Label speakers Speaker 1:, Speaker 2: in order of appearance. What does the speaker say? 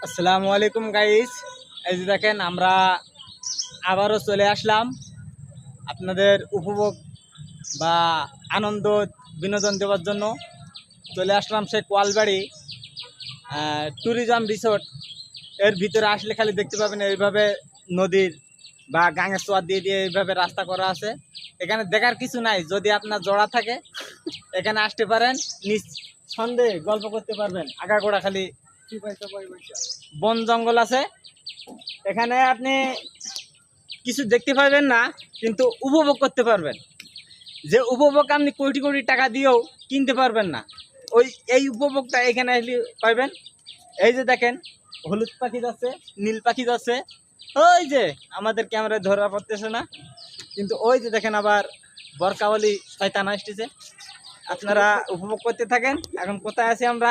Speaker 1: আসসালামু আলাইকুম গাইস। এই যে দেখেন আমরা আবারও চলে আসলাম আপনাদের উপভোগ বা আনন্দ বিনোদন দেওয়ার জন্য। চলে আসলাম সেই কোয়ালবাড়ি ট্যুরিজম রিসোর্ট। এর ভিতরে আসলে খালি দেখতে পাবেন এইভাবে নদীর বা গাঙের চোয়ার দিয়ে দিয়ে এইভাবে রাস্তা করা আছে। এখানে দেখার কিছু নাই, যদি আপনার জোড়া থাকে এখানে আসতে পারেন, নিঃসন্দেহে গল্প করতে পারবেন। আগাগোড়া খালি বন জঙ্গল আছে, এখানে আপনি কিছু দেখতে পাবেন না কিন্তু উপভোগ করতে পারবেন। যে উপভোগ আপনি কোটি কোটি টাকা দিয়েও কিনতে পারবেন না, এই উপভোগটা এখানে আসলে পাইবেন। এই যে দেখেন হলুদ পাখি যাচ্ছে, নীল পাখি যাচ্ছে, ওই যে আমাদের ক্যামেরায় ধরা পড়তেছে না কিন্তু ওই যে দেখেন আবার বরকাওয়ালি শয়তান আসতেছে। আপনারা উপভোগ করতে থাকেন। এখন কোথায় আছি আমরা?